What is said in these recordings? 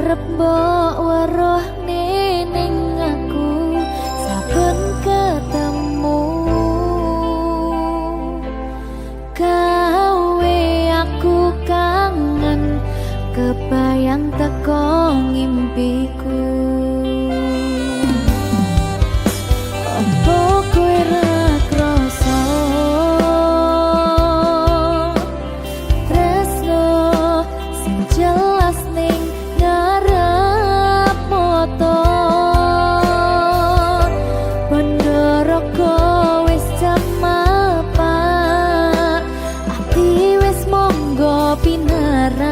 arep mbok weruh ning aku saben ketemu gawe aku kangen kebayang teko ngimpiku. Opo kowe ra krasa tresno sing jelas ning ngarep moto Bandara wis jam apa ati wis monggo pinarak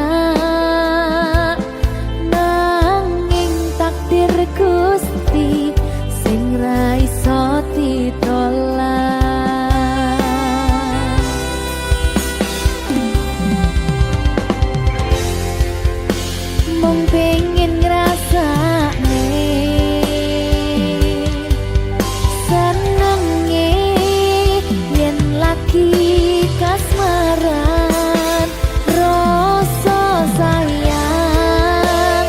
nanging takdir Gusti sing ra iso ditolak. Mung pengen ngrasakne senenge yen lagi kasmaran rasa sayang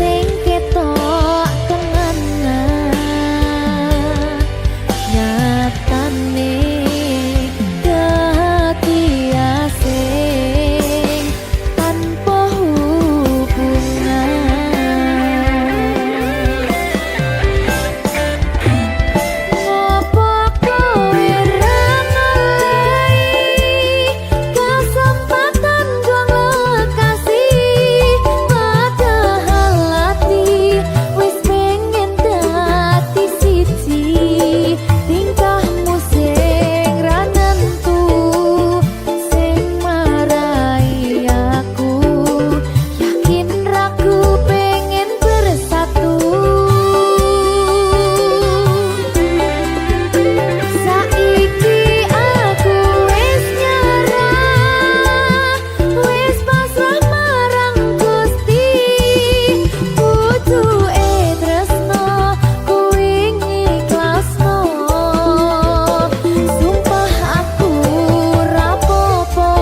sing ketok tenganan nyatane dadi asing tanpa hubungan. Ngopo kowe ra ngelai kesempatan gong lekasih padahal hati wis pengen dadi siji tingkahmu sing ra nentu sing marai aku yakin ragu pengen bersatu. Saiki aku wis nyerah wis pasrah marang Gusti butuhe tresno kuwi ngikhlasno sumpah aku ra popo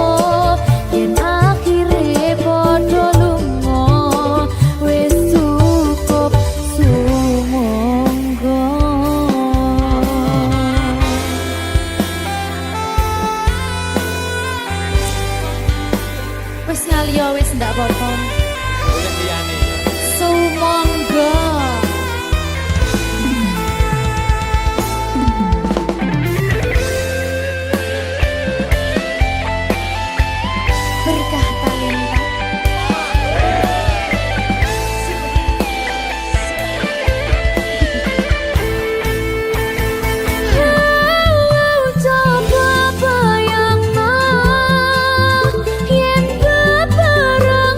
yen akhire padha lunga wis cukup sumangga. Wis ngaliyo wis ndak apa-apa. Sumangga. Berkah talenta. Coba bayangno yen bebarengan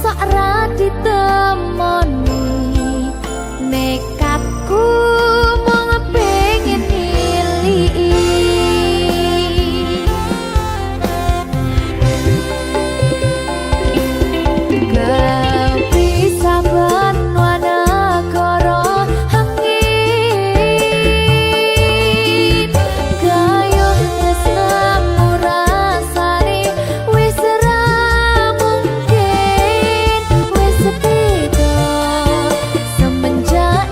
mosok ra ditemoni nekatku mung pengen niliki kepisahan wanagara angin gayuh tresnamu rasane wis ra mungkin wis beda semenjak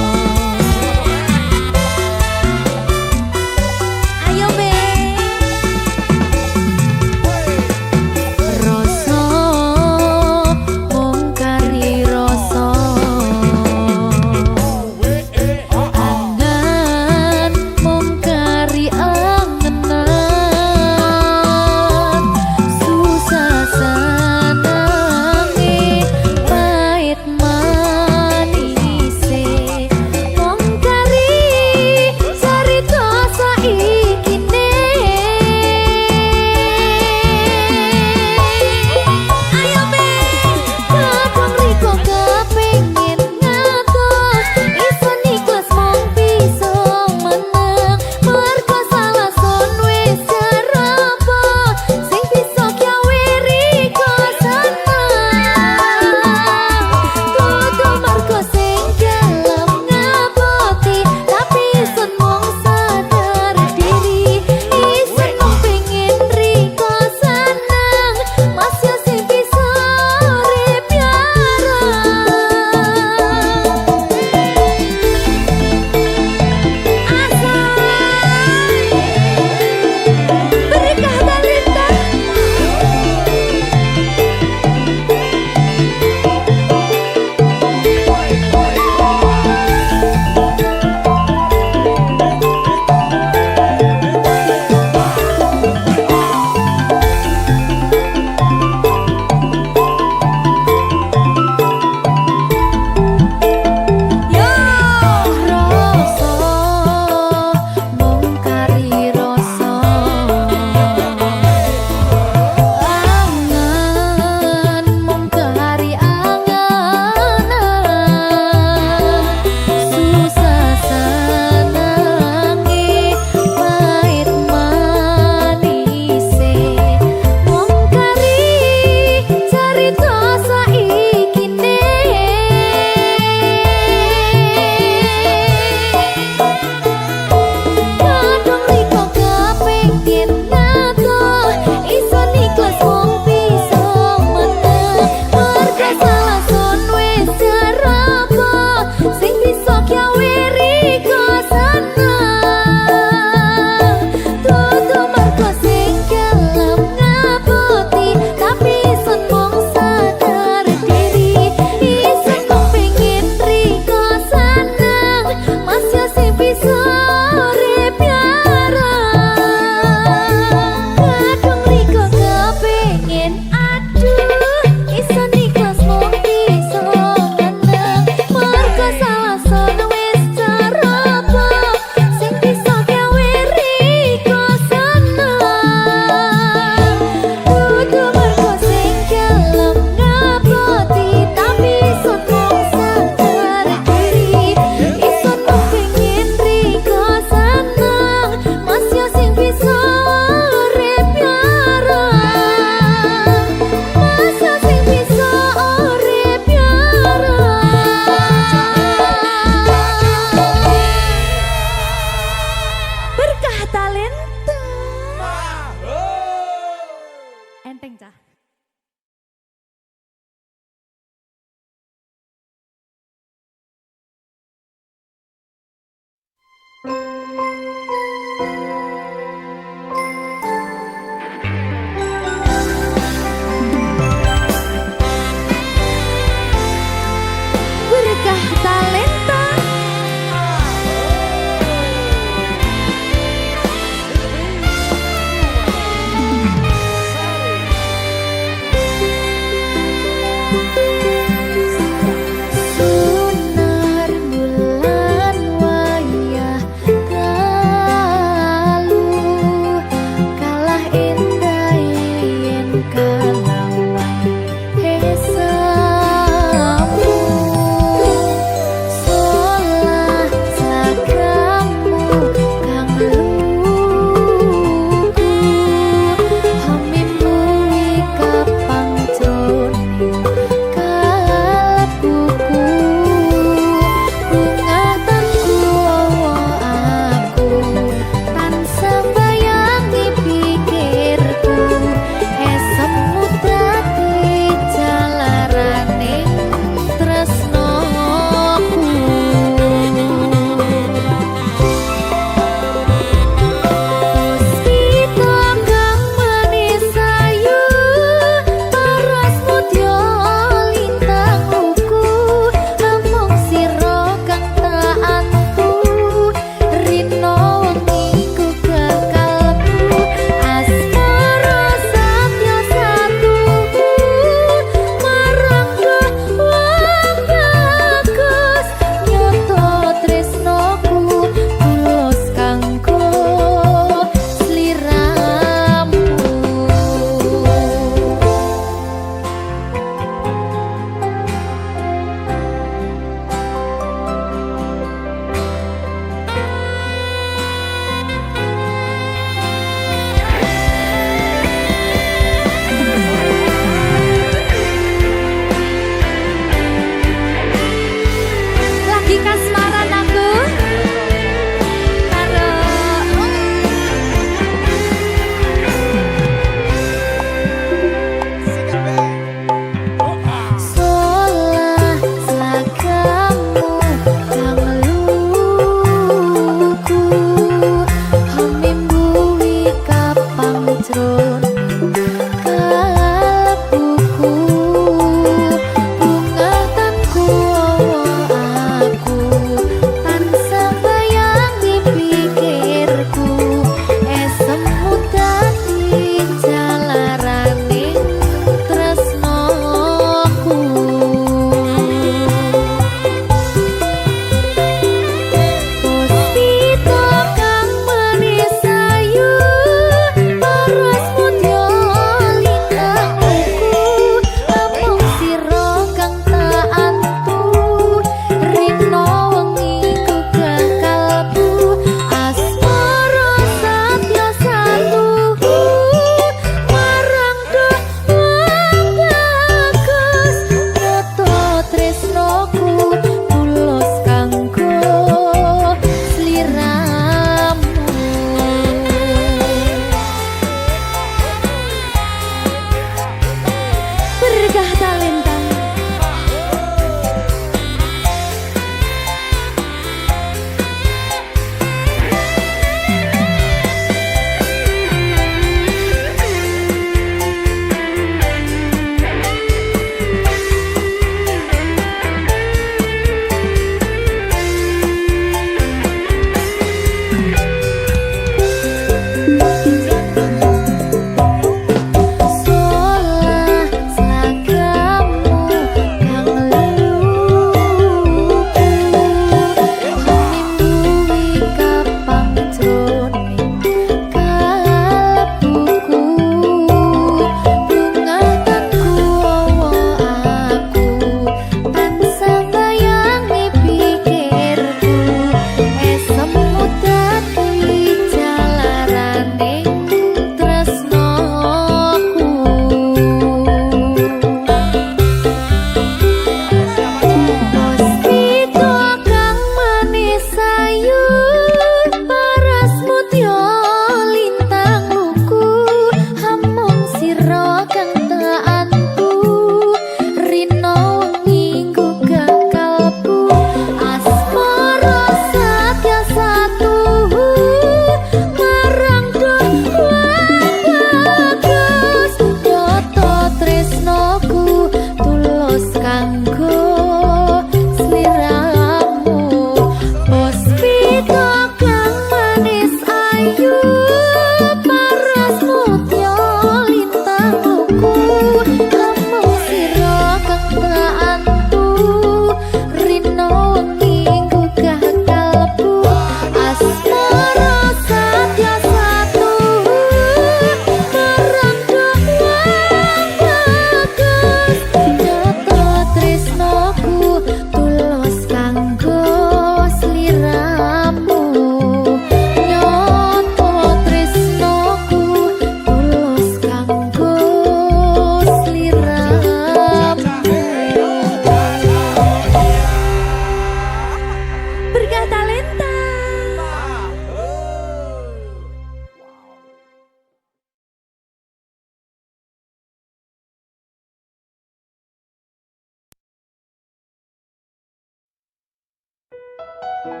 Berkah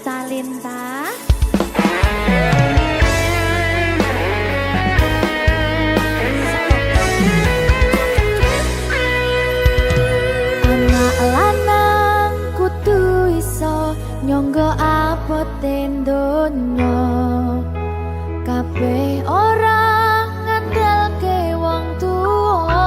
talenta. Anak lanang kudu iso nyangga abote donya. Kabeh ora ngandalke wong tuwa.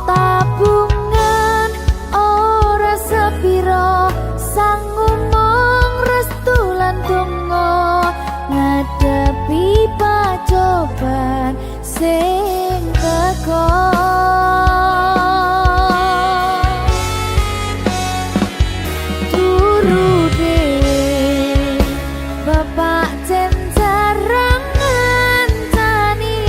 Tabungan ora sepiro, sanggup mung restu lan donga ngadepi pacoban sing teko. Turu dhewe bapak jen jarang ngancani,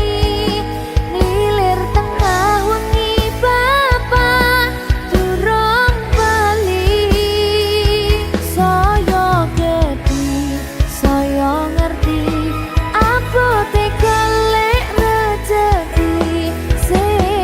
nilir tengah wengi bapak durung bali. Saya gedhi, saya ngerti abote golek rejeki sing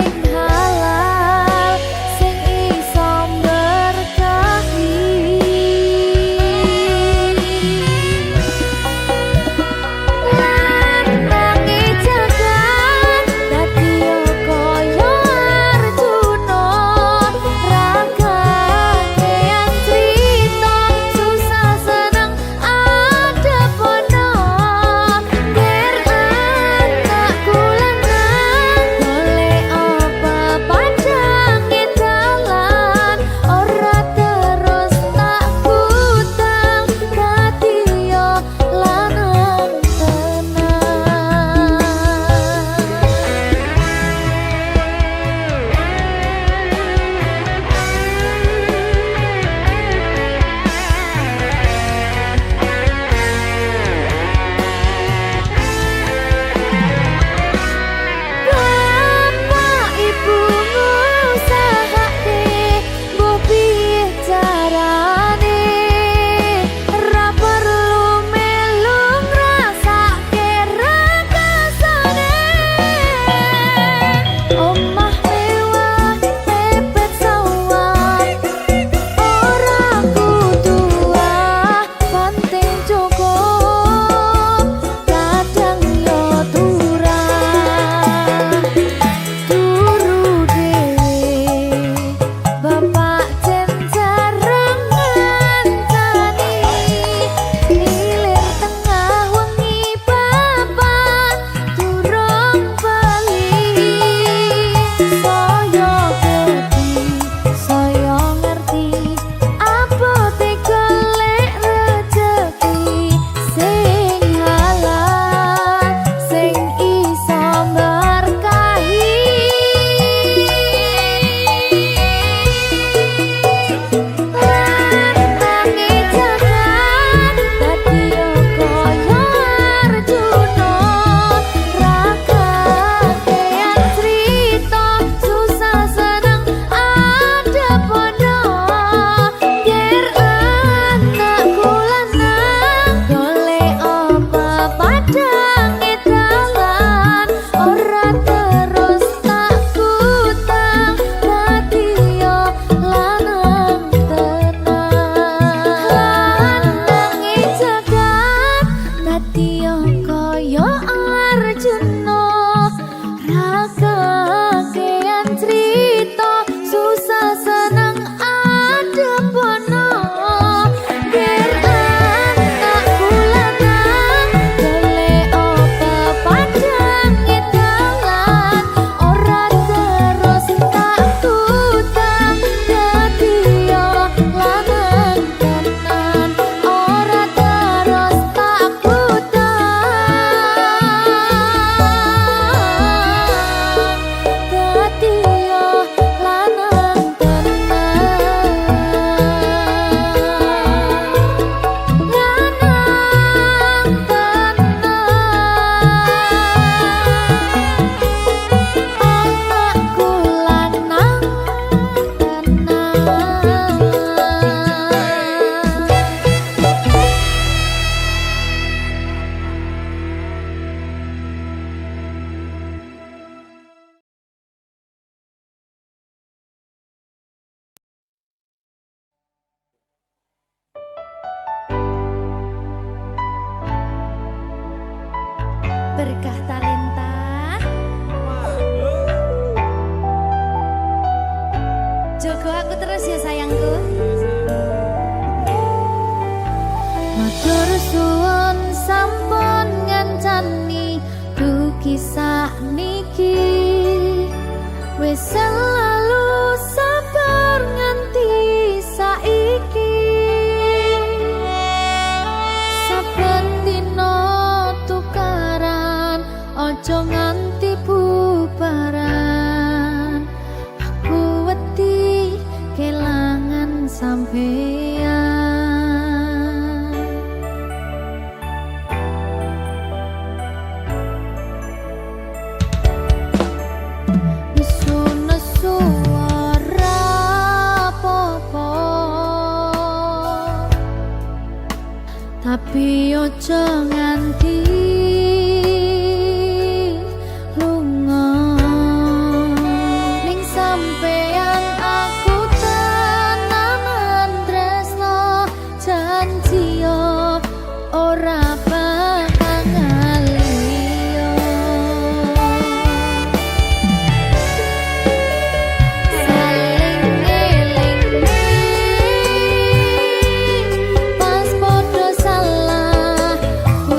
Diah Talenta. Jogo aku terus ya sayangku. Matur suwun sampun ngancani dugi sakniki. Wis selalu sabar nganti saiki. Saben dina tukaran ojo nganti bubaran. Aku wedi kelangan sampeyan. Nesu ora apa-apa, tapi ojo nganti lunga. Ning sampeyan aku tenanan tresno, janji yo ora bakal ngaliyo. Saling ngelingi pas podo salah, ku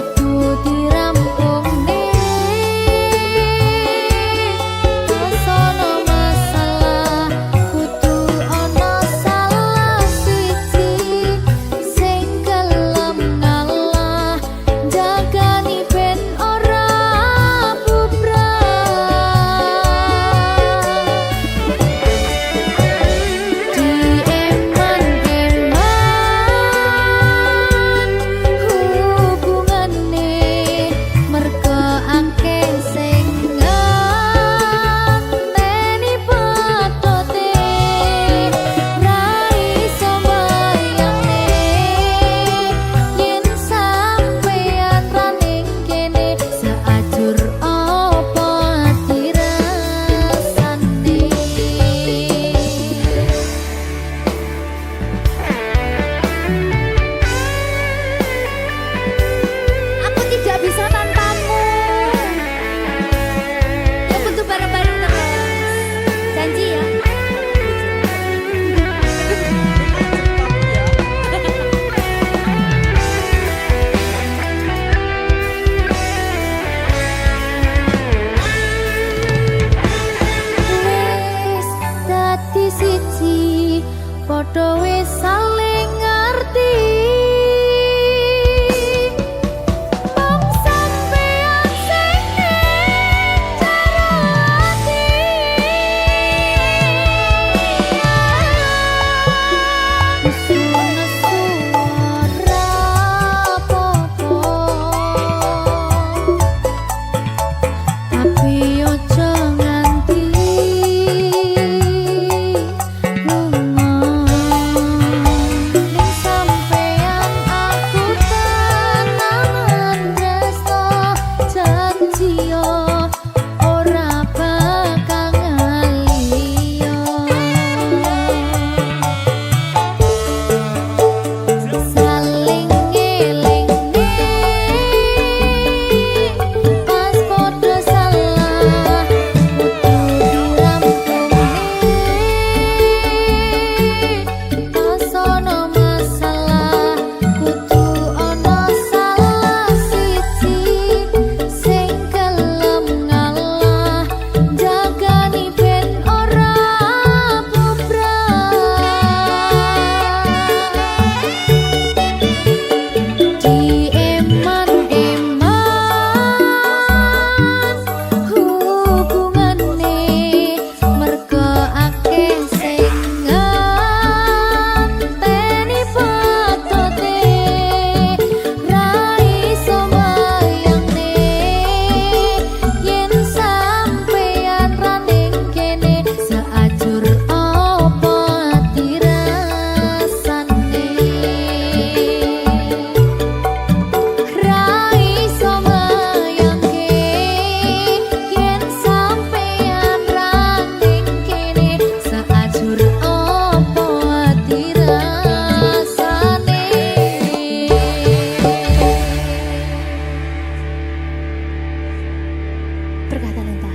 berkah talenta.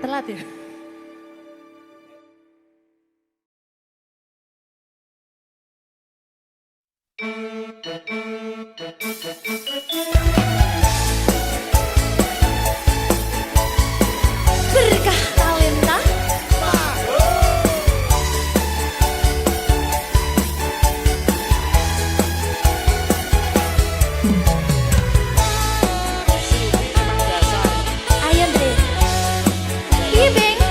Telat ya. Berkah talenta. Ayo Dre. Ibing.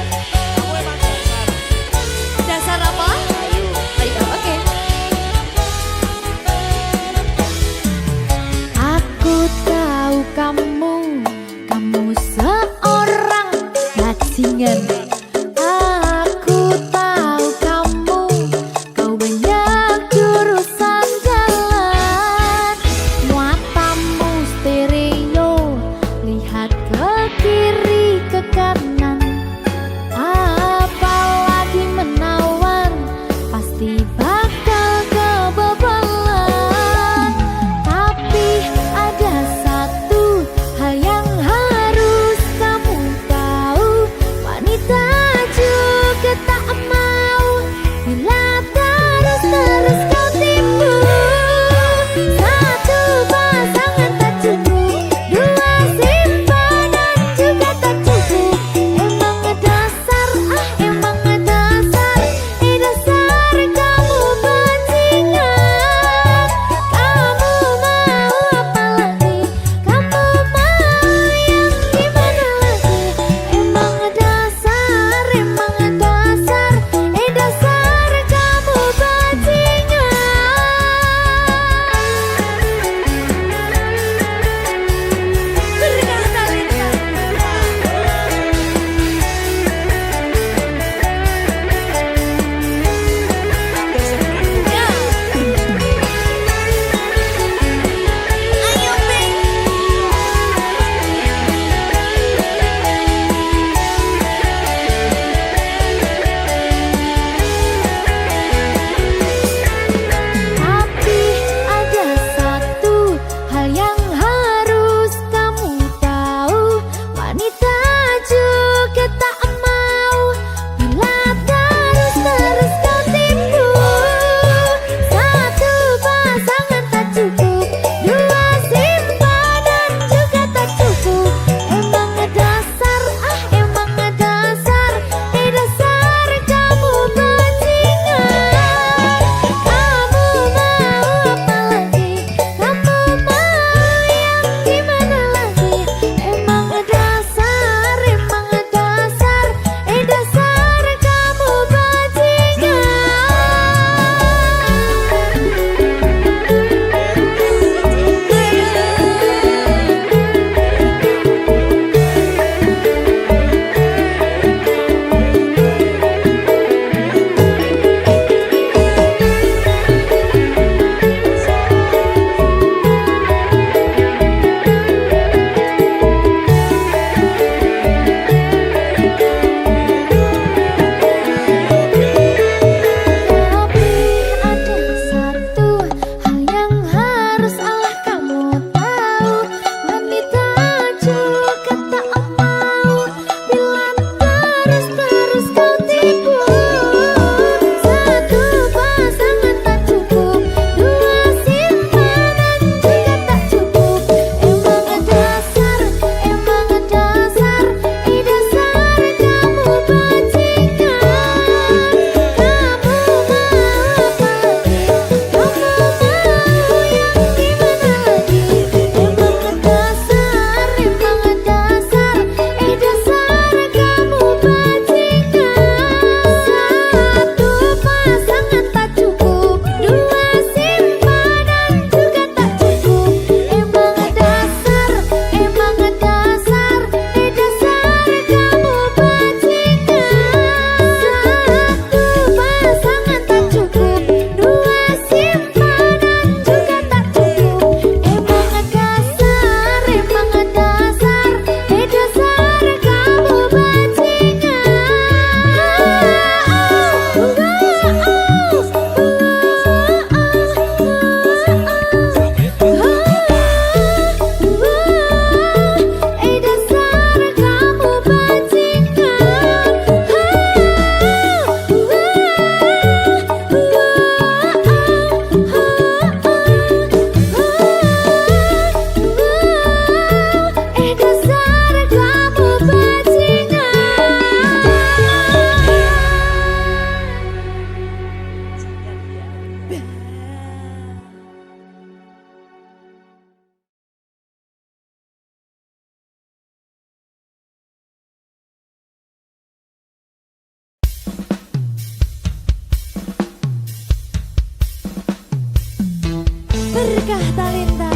Kah Talenta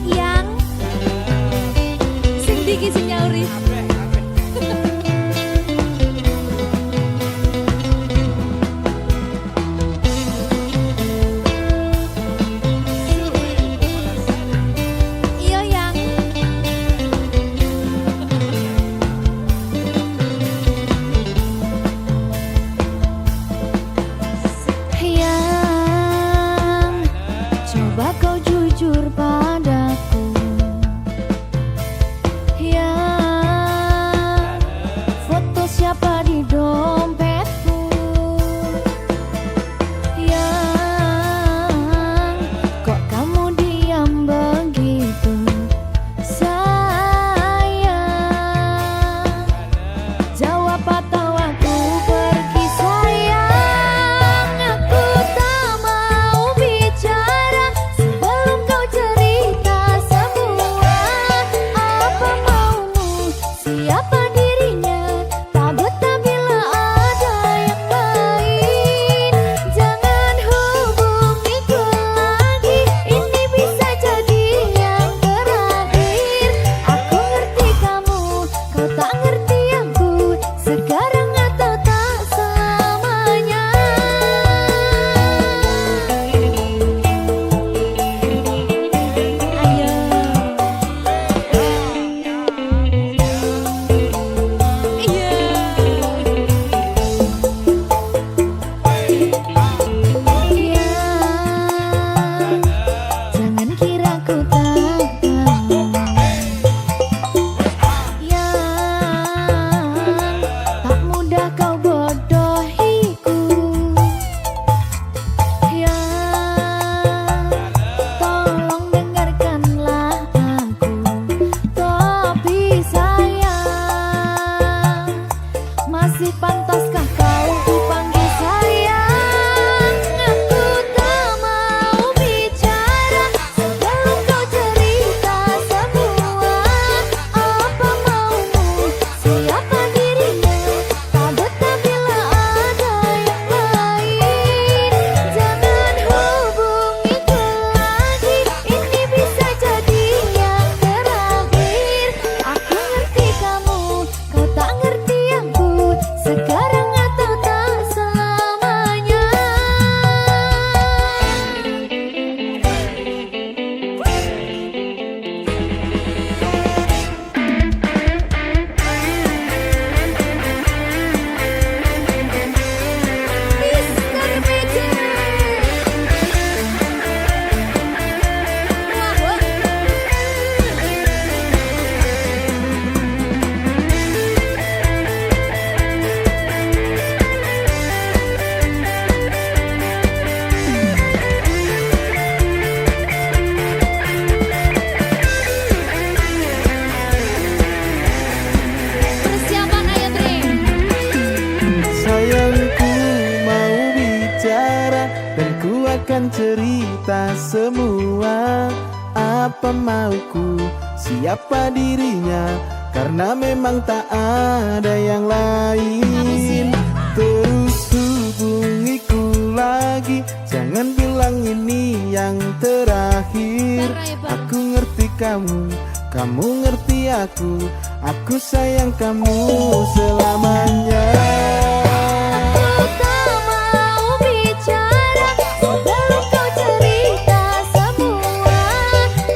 yang sing diki sing nyauri iya yang coba kau jujur padaku, yang foto siapa di dompetku, yang kok kamu diam begitu sayang, jawab atau aku pergi sayang, aku tak mau bicara sebelum kau cerita semua apa maumu, siapa dirinya, tak betah bila ada yang lain, jangan hubungiku lagi, ini bisa jadi yang terakhir, aku ngerti kamu, kau tak ngerti aku, sekarang atau tak selamanya. Ayo. Jangan kira ku tak tahu, yang tak mudah kau bodohiku, yang tolong dengarkanlah aku, tapi sayang, masih pantaskah kau dipanggil sayang? Aku tak mau bicara sebelum kau cerita semua apa maumu, siapa dirinya, tak betah bila ada yang lain, jangan hubungiku lagi, ini bisa jadi yang terakhir, aku ngerti kamu, kau tak ngerti aku, sekarang atau tak selamanya. Mr. Magic. Wah. Persiapan ayo Dre. Sayangku mau bicara dan ku akan cerita semua apa mauku, siapa dirinya, karena memang tak ada yang lain. Terus hubungiku lagi, jangan bilang ini yang terakhir. Aku ngerti kamu, kamu ngerti aku sayang kamu selamanya. Aku tak mau bicara sebelum kau cerita semua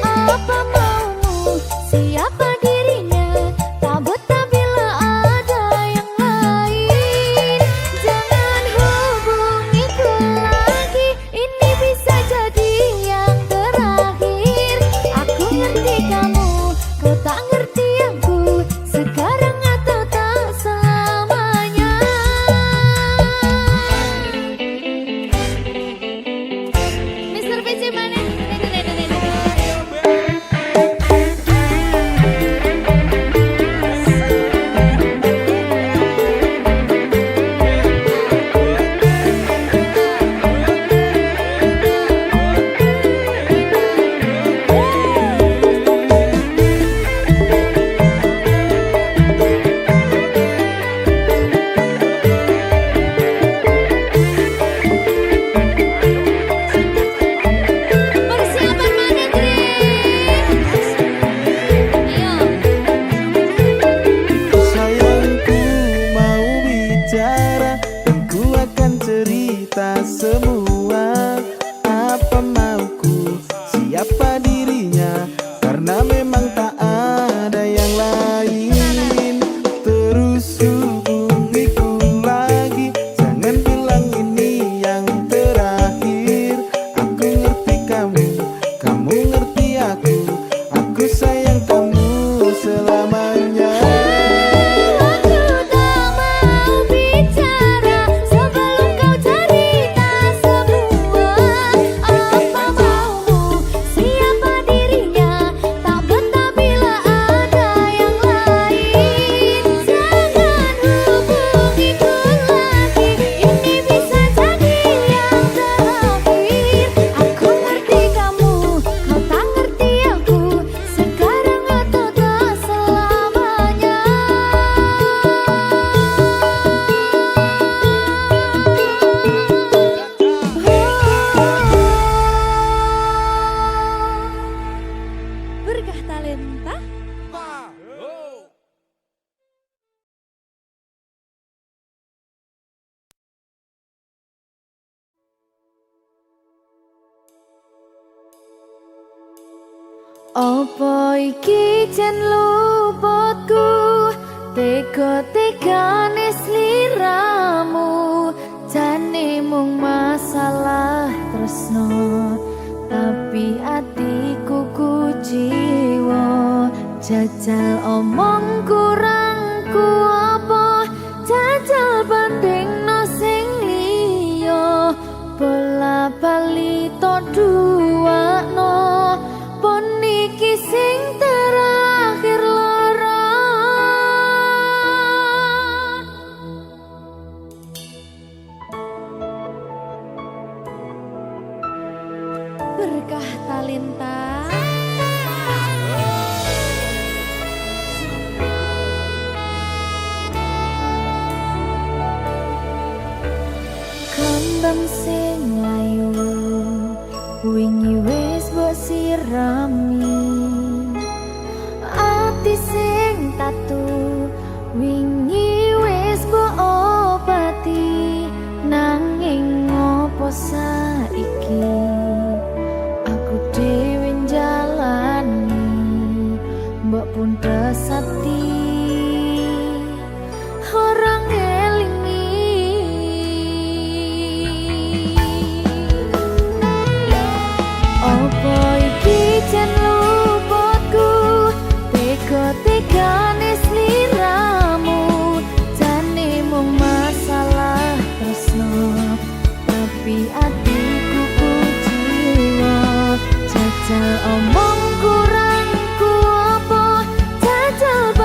apa maumu, siapa dirinya, tak betah bila ada yang lain, jangan hubungiku lagi, ini bisa jadi yang terakhir, aku ngerti kamu, kau tak ngerti aku, sekarang atau tak selamanya. karena memang tak ada yang lain. Terus hubungiku lagi, jangan bilang ini yang terakhir. Aku ngerti kamu, kamu ngerti aku sayang kamu selamanya. Berkah Talenta. Apa iki jan luputku, tega-tegane sliramu, jane mung masalah tresno, tapi atiku kuciwa. Jajal omong kurangku apa, jajal bandingno sing liya, bola bali to duwakno, pon iki sing terakhir lara. Berkah Talenta. Kembang sing layu wingi wis mbok sirami, ati sing tatu wingi wis mbok obati, nanging ngopo saiki aku dhewe njalani mbok pun desati orang elingi. Apa iki jan luputku, tega-tegane sliramu, jane mung masalah tresno, tapi atiku kuciwa. Jajal omong kurangku apa, jajal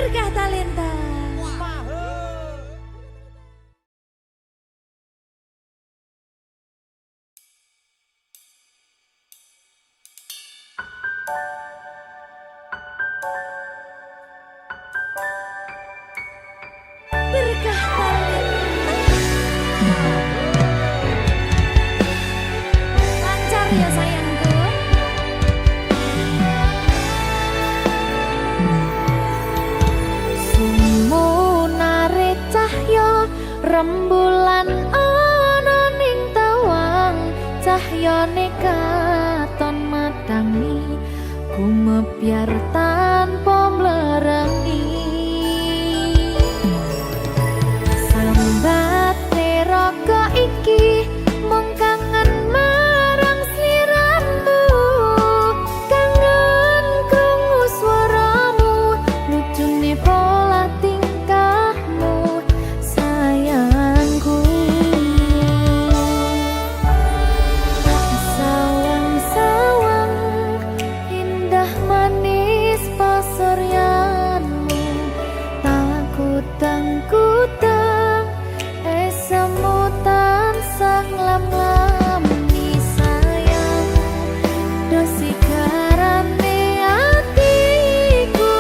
Berkah Talenta. Berkah Talenta. Lancar ya sayangku. Sumunare cahya rembulan ana ning tawang, cahyane katon madangi gumebyar tanpa mlerengi. Sambat neraka iki mung kangen marang sliramu, kangen krungu swaramu, lucune pola tingkahmu sayangku. Sawang-sawang indah manis pasuryanmu, takutang-kutang esemutan sang lam-lami sayang, dosi karane atiku.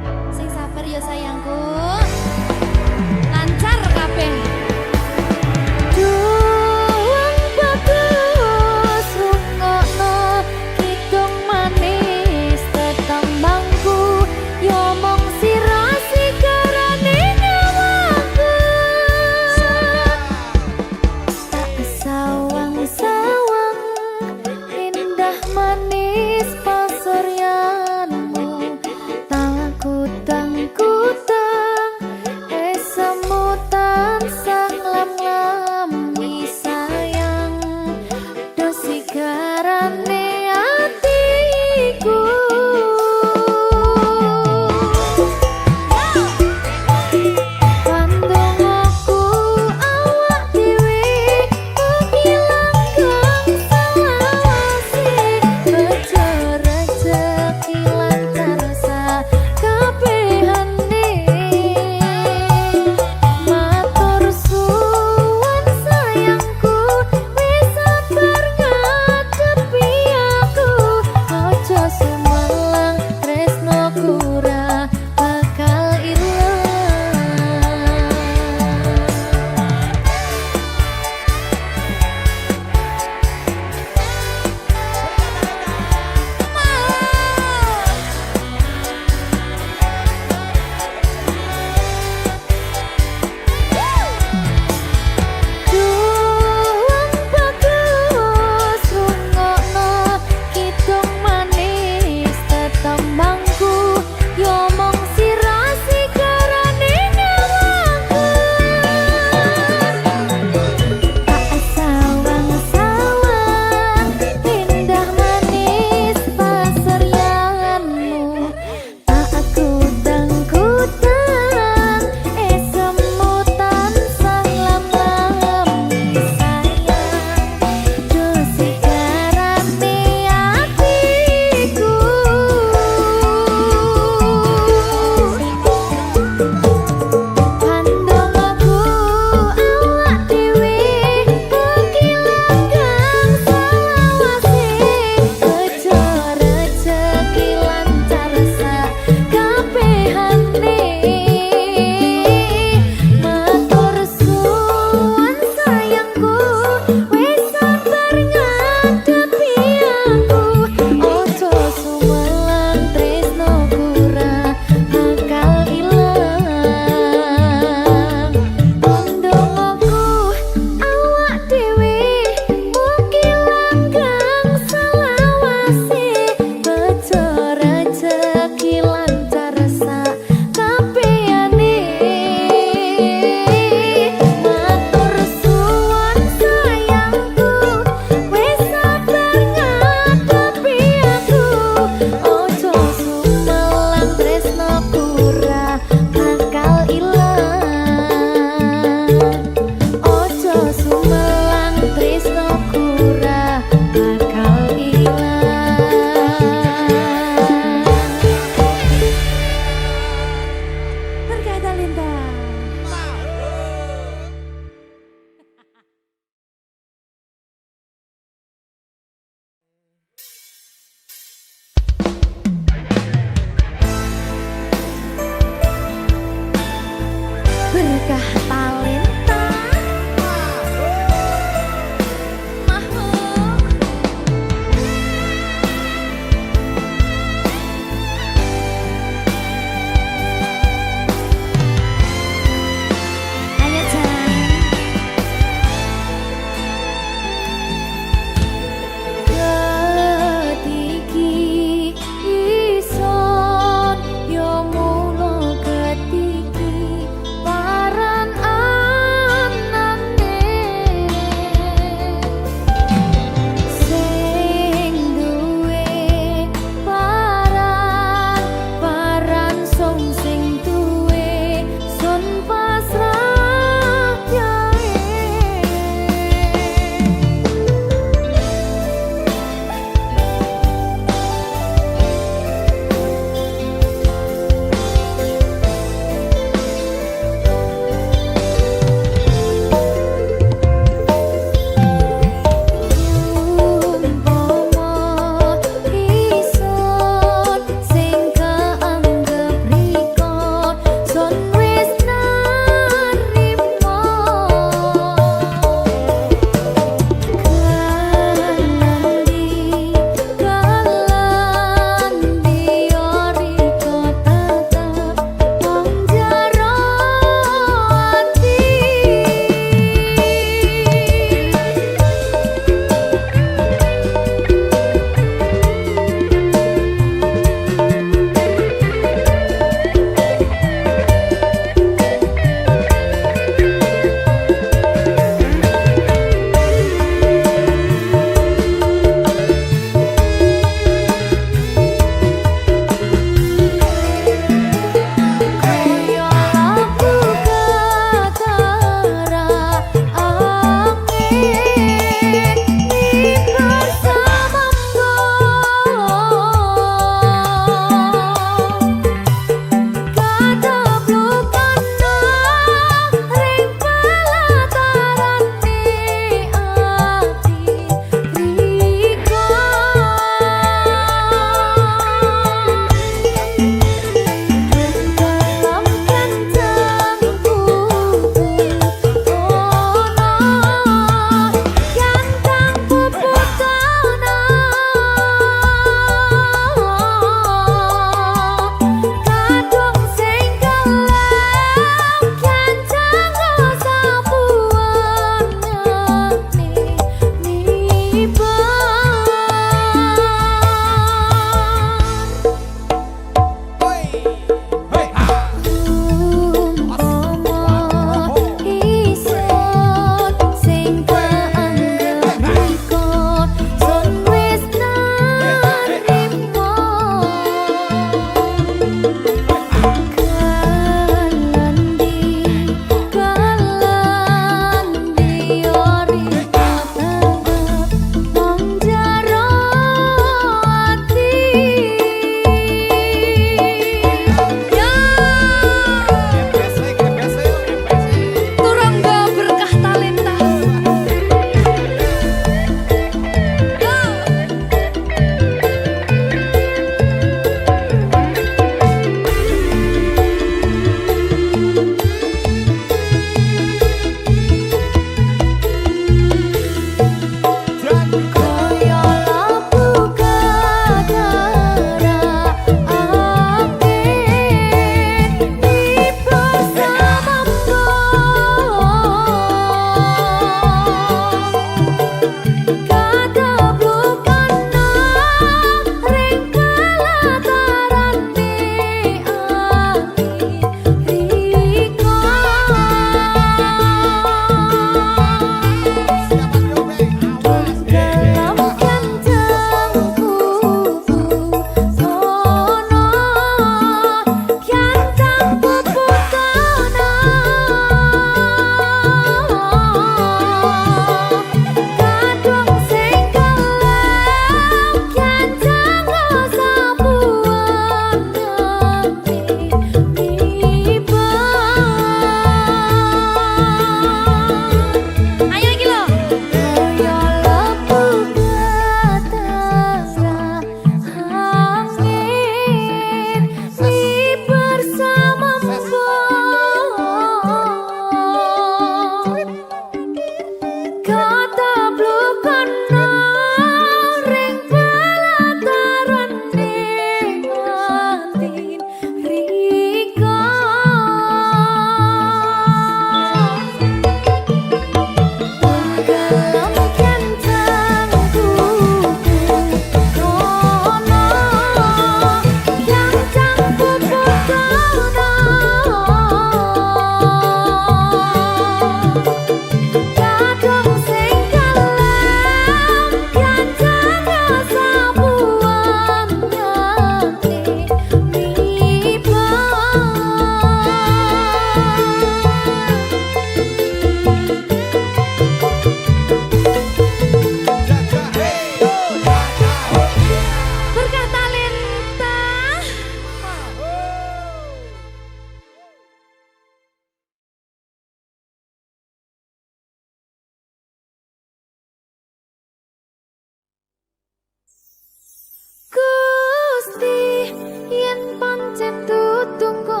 pancen tutungku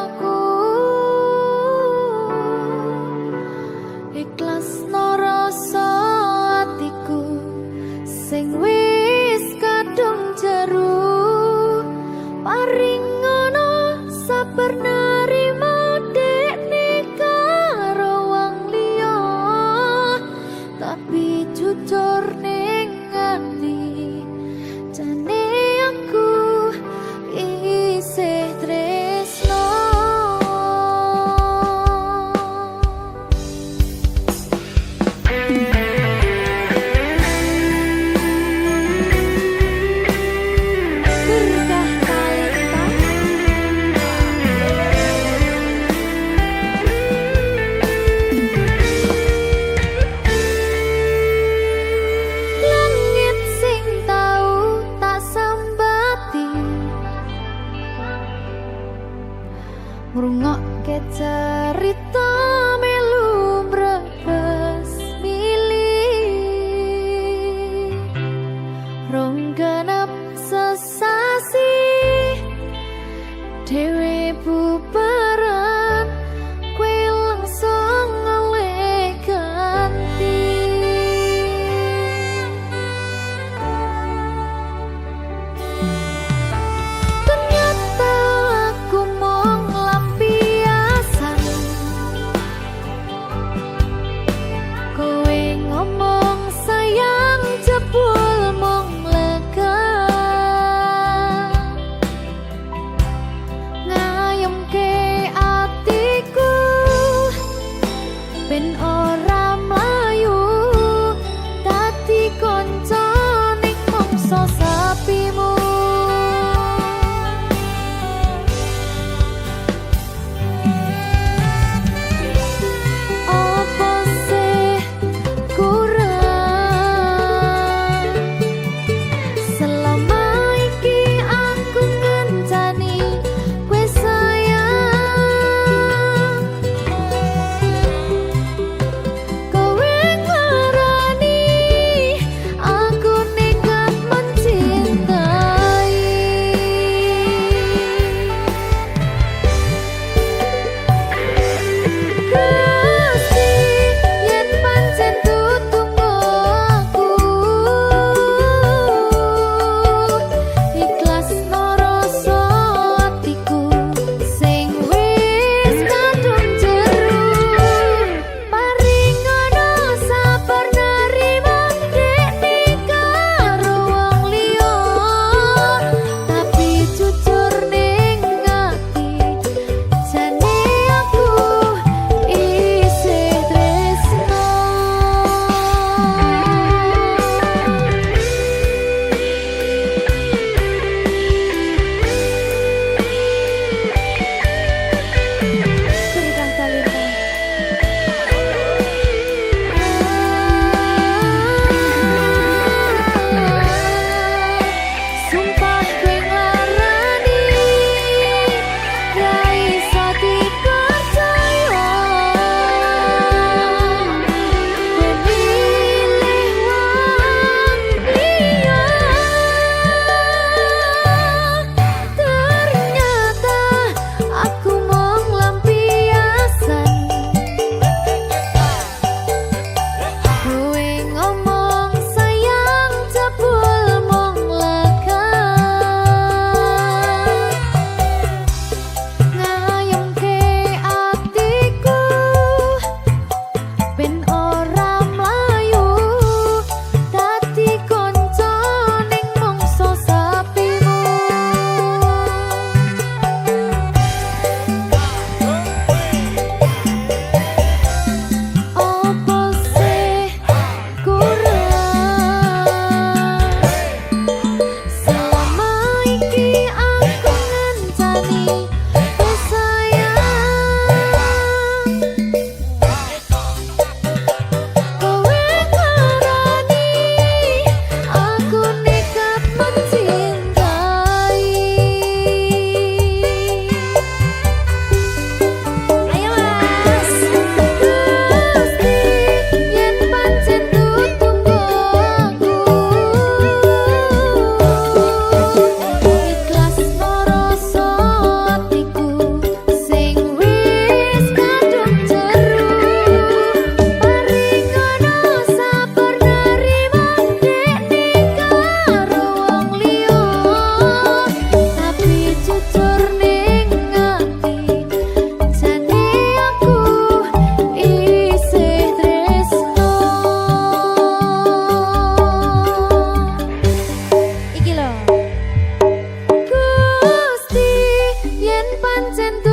aku ikhlas rasa atiku sing wis kadung jeru paring ngono sabar nerima dekne karo wong liya tapi jujur ning ati jane aku isih tresno berkah talenta langit sing tau tak sambati ngrungokke cerita melu brebes milih rong genep sesasi dhewe bubaran kowe langsung oleh ganti ternyata aku mung lampiasan kowe ngomong sayang jebul mung lega ngayemke atiku ben ora mlayu dadi kanca ning mangsa sapimu apa sih kurang selama iki aku ngencani kowe sayang kowe ngarani aku nekat mencintai kasih yen pancen tutungku aku ikhlas rasa atiku sing wis kadung jeru paring ngono sabar nerima dekne karo wong liya tapi jujur ning ati jane aku isih tresno berkah talenta sumpah kowe nglarani ra iso dipercaya kowe milih wong liya ternyata aku mung lampiasan kowe ngomong sayang jebul mung lega ngayemke atiku ben ora mlayu dadi kanca ning mangsa sapimu apa sih kurang selama iki aku ngencani kowe sayang kowe ngarani aku nekat mencintai ayo mas Gusti yen pancen tutungku aku ikhlas rasa cinta